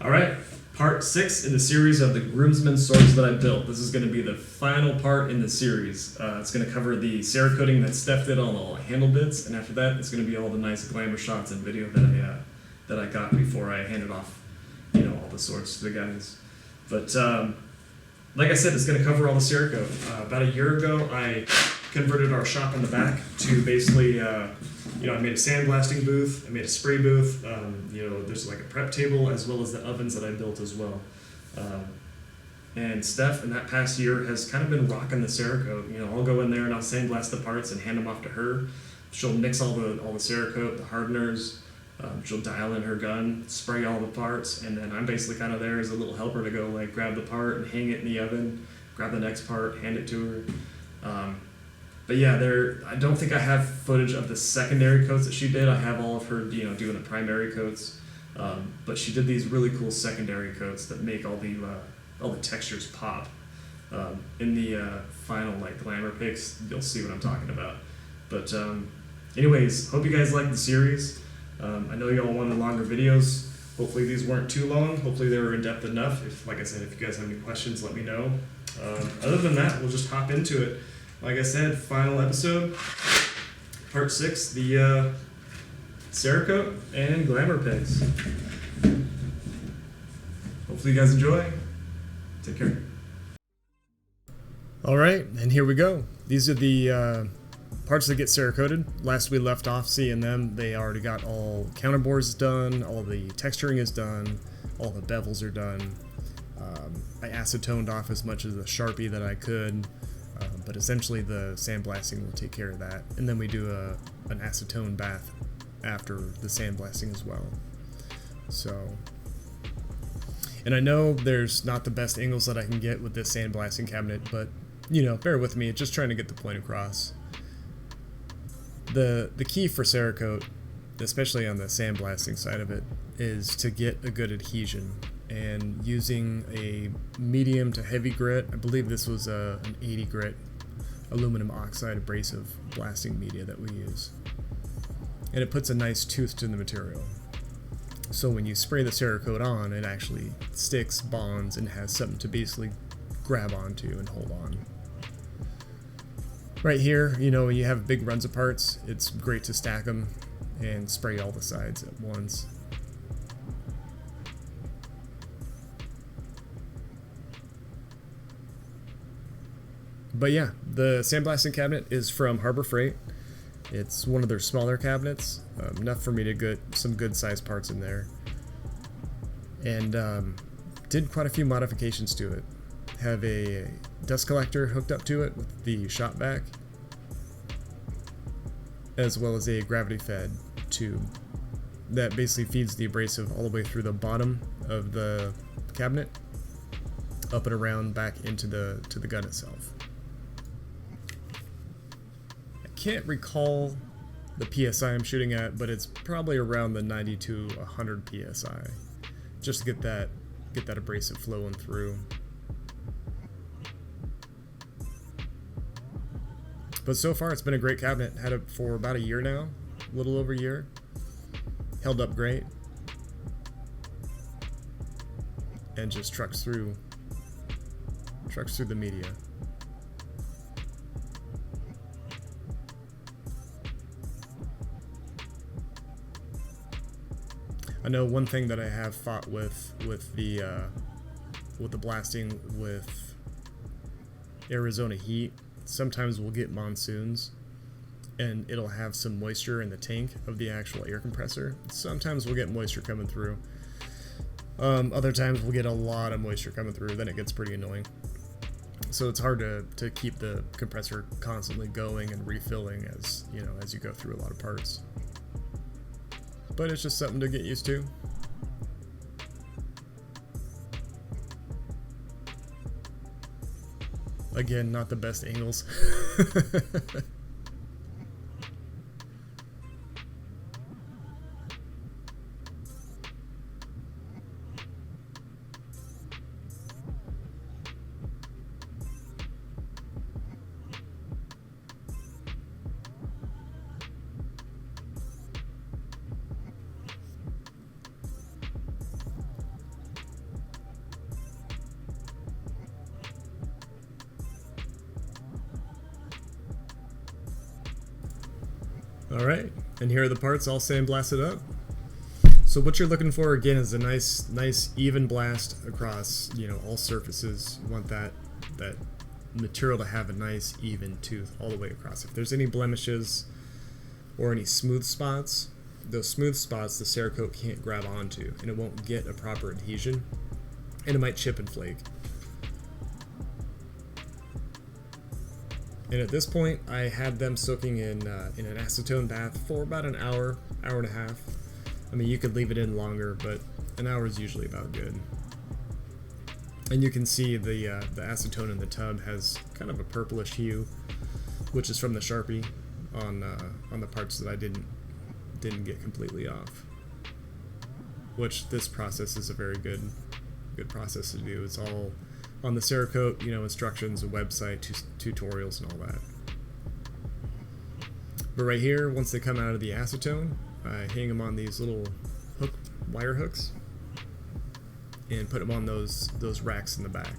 Alright, part 6 in the series of the Groomsmen Swords that I built. This is going to be the final part in the series. It's going to cover the Cerakoting that Steph did on all the handle bits, and after that it's going to be all the nice glamour shots and video that I got before I handed off, all the swords to the guys. But like I said, it's going to cover all the Cerakote. About a year ago, I converted our shop in the back to basically, I made a sandblasting booth, I made a spray booth, there's like a prep table as well as the ovens that I built as well. And Steph, in that past year, has kind of been rocking the Cerakote. I'll go in there and I'll sandblast the parts and hand them off to her. She'll mix all the Cerakote, the hardeners. She'll dial in her gun, spray all the parts, and then I'm basically kind of there as a little helper to go like grab the part and hang it in the oven, grab the next part, hand it to her. But yeah, I don't think I have footage of the secondary coats that she did. I have all of her, doing the primary coats. But she did these really cool secondary coats that make all the textures pop. In the final glamour pics, you'll see what I'm talking about. But anyways, hope you guys liked the series. I know y'all wanted longer videos. Hopefully these weren't too long. Hopefully they were in depth enough. Like I said, if you guys have any questions, let me know. Other than that, we'll just hop into it. Like I said, final episode, part 6, the Cerakote and glamour pics. Hopefully you guys enjoy. Take care. All right, and here we go. These are the parts that get Cerakoted. Last we left off seeing them, they already got all counterbores done, all the texturing is done, all the bevels are done. I acetoned off as much of the Sharpie that I could. But essentially the sandblasting will take care of that, and then we do an acetone bath after the sandblasting as well. So, and I know there's not the best angles that I can get with this sandblasting cabinet, but bear with me, just trying to get the point across. The key for Cerakote, especially on the sandblasting side of it, is to get a good adhesion. And using a medium to heavy grit, I believe this was an 80 grit aluminum oxide abrasive blasting media that we use. And it puts a nice tooth to the material. So when you spray the Cerakote on, it actually sticks, bonds, and has something to basically grab onto and hold on. Right here, when you have big runs of parts, it's great to stack them and spray all the sides at once. But yeah, the sandblasting cabinet is from Harbor Freight. It's one of their smaller cabinets, enough for me to get some good sized parts in there. And did quite a few modifications to it. Have a dust collector hooked up to it with the shop vac, as well as a gravity fed tube that basically feeds the abrasive all the way through the bottom of the cabinet, up and around back into the gun itself. Can't recall the PSI I'm shooting at, but it's probably around the 90 to 100 PSI, just to get that abrasive flowing through. But so far it's been a great cabinet. Had it for about a year now, a little over a year. Held up great, and just trucks through the media. I know one thing that I have fought with the blasting with Arizona heat. Sometimes we'll get monsoons, and it'll have some moisture in the tank of the actual air compressor. Sometimes we'll get moisture coming through. Other times we'll get a lot of moisture coming through. Then it gets pretty annoying. So it's hard to keep the compressor constantly going and refilling as you go through a lot of parts. But it's just something to get used to. Again, not the best angles. Alright, and here are the parts all sandblasted up. So what you're looking for again is a nice even blast across, you know, all surfaces. You want that material to have a nice even tooth all the way across. If there's any blemishes or any smooth spots, those smooth spots the Cerakote can't grab onto, and it won't get a proper adhesion, and it might chip and flake. And at this point, I had them soaking in an acetone bath for about an hour and a half. I mean, you could leave it in longer, but an hour is usually about good. And you can see the acetone in the tub has kind of a purplish hue, which is from the Sharpie on the parts that I didn't get completely off. Which this process is a very good process to do. It's all on the Cerakote, you know, instructions, a website, tutorials, and all that. But right here, once they come out of the acetone, I hang them on these little wire hooks and put them on those racks in the back.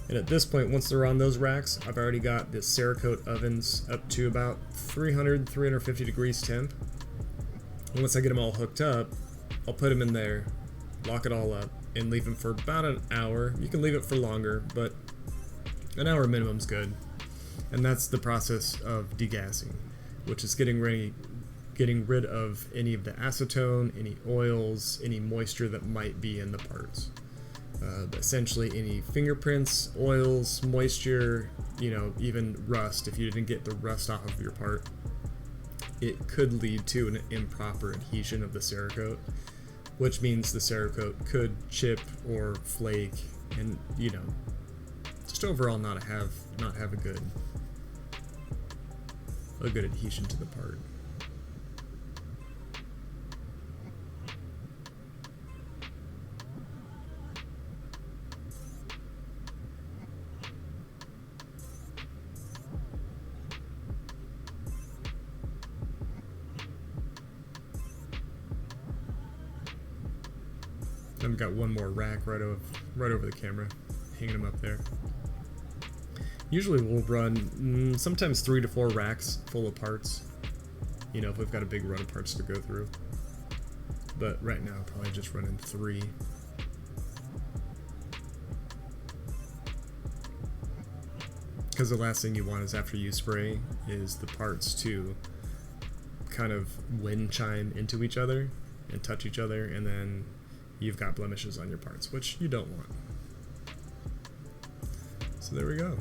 And at this point, once they're on those racks, I've already got the Cerakote ovens up to about 350 degrees temp. And once I get them all hooked up, I'll put them in there, lock it all up, and leave them for about an hour. You can leave it for longer, but an hour minimum's good. And that's the process of degassing, which is getting rid of any of the acetone, any oils, any moisture that might be in the parts. Essentially any fingerprints, oils, moisture, you know, even rust. If you didn't get the rust off of your part, it could lead to an improper adhesion of the Cerakote, which means the Cerakote could chip or flake, and, you know, just overall not have a good adhesion to the part. I've got one more rack right over the camera, hanging them up there. Usually we'll run sometimes 3 to 4 racks full of parts, you know, if we've got a big run of parts to go through. But right now I'll probably just run in 3. Because the last thing you want is, after you spray, is the parts to kind of wind chime into each other and touch each other, and then you've got blemishes on your parts, which you don't want. So there we go.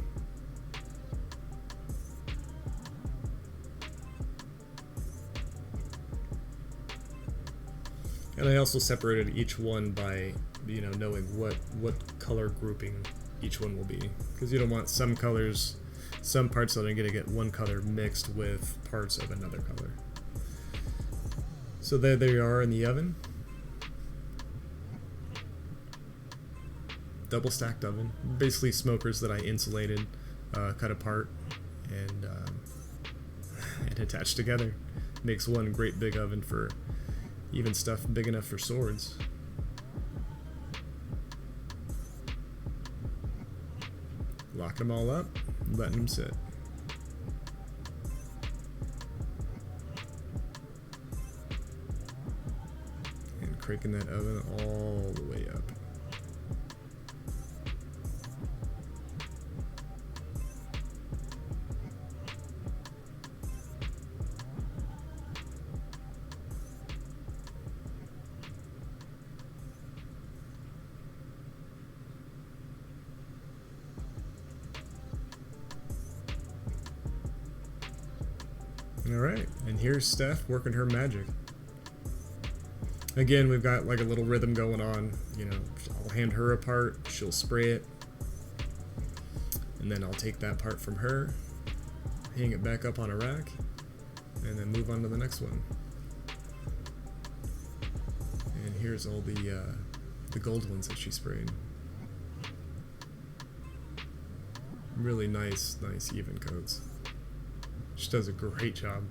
And I also separated each one by, you know, knowing what color grouping each one will be, because you don't want some colors, some parts that are going to get one color mixed with parts of another color. So there they are in the oven. Double stacked oven, basically smokers that I insulated, cut apart, and attached together. Makes one great big oven for even stuff big enough for swords. Locking them all up, letting them sit. And cranking that oven all the way up. Alright, and here's Steph working her magic. Again, we've got like a little rhythm going on. You know, I'll hand her a part, she'll spray it, and then I'll take that part from her, hang it back up on a rack, and then move on to the next one. And here's all the gold ones that she sprayed. Really nice even coats. She does a great job.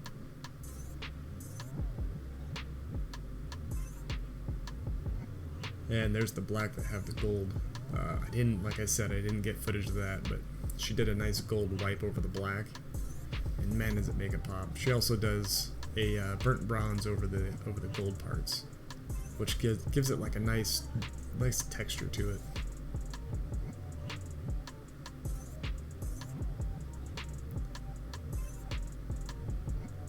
And there's the black that have the gold. Like I said, I didn't get footage of that, but she did a nice gold wipe over the black. and man, does it make it pop. She also does a burnt bronze over the gold parts, which gives it like a nice texture to it.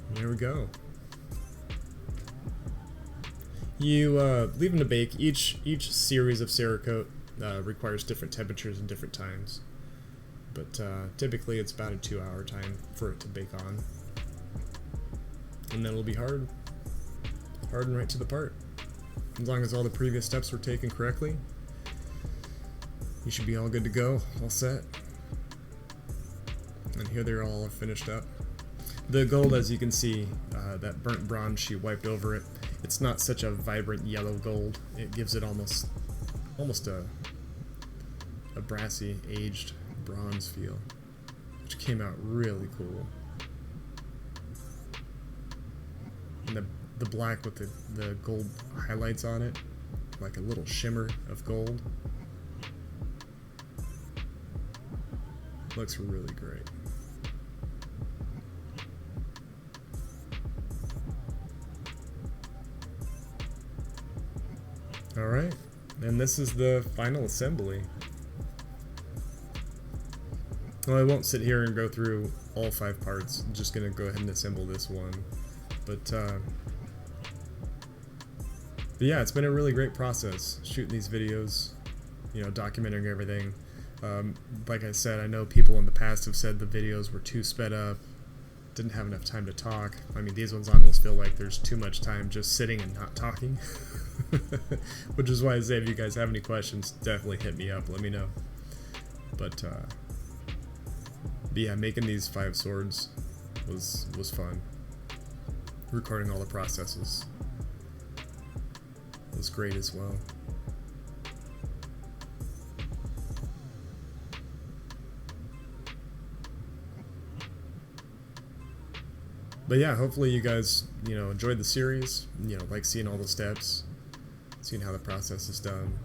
And there we go. You leave them to bake. Each series of Cerakote requires different temperatures and different times, but typically it's about a 2-hour time for it to bake on, and then it'll be hardened right to the part. As long as all the previous steps were taken correctly, you should be all good to go, all set. And here they're all finished up. The gold, as you can see, that burnt bronze she wiped over it. It's not such a vibrant yellow gold. It gives it almost a brassy, aged bronze feel, which came out really cool. And the black with the gold highlights on it, like a little shimmer of gold. Looks really great. Alright, and this is the final assembly. Well, I won't sit here and go through all 5 parts. I'm just going to go ahead and assemble this one. But yeah, it's been a really great process shooting these videos, you know, documenting everything. Like I said, I know people in the past have said the videos were too sped up, didn't have enough time to talk. I mean, these ones almost feel like there's too much time just sitting and not talking. Which is why I say if you guys have any questions, definitely hit me up, let me know. But yeah, making these 5 swords was fun. Recording all the processes was great as well. But yeah, hopefully you guys, you know, enjoyed the series, you know, like seeing all the steps, seeing how the process is done.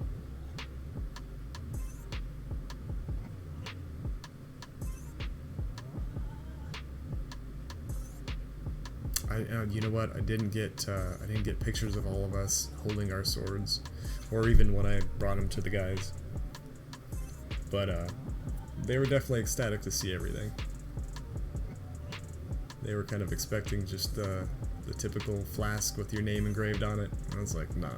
You know what? I didn't get pictures of all of us holding our swords, or even when I brought them to the guys. But they were definitely ecstatic to see everything. They were kind of expecting just the typical flask with your name engraved on it. I was like, nah,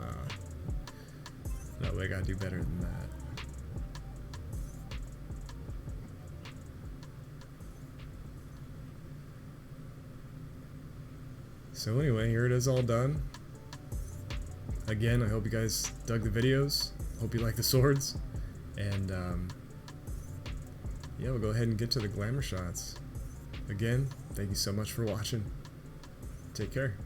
no, I gotta do better than that. So anyway, here it is all done. Again, I hope you guys dug the videos. Hope you like the swords. And yeah, we'll go ahead and get to the glamour shots. Again, thank you so much for watching. Take care.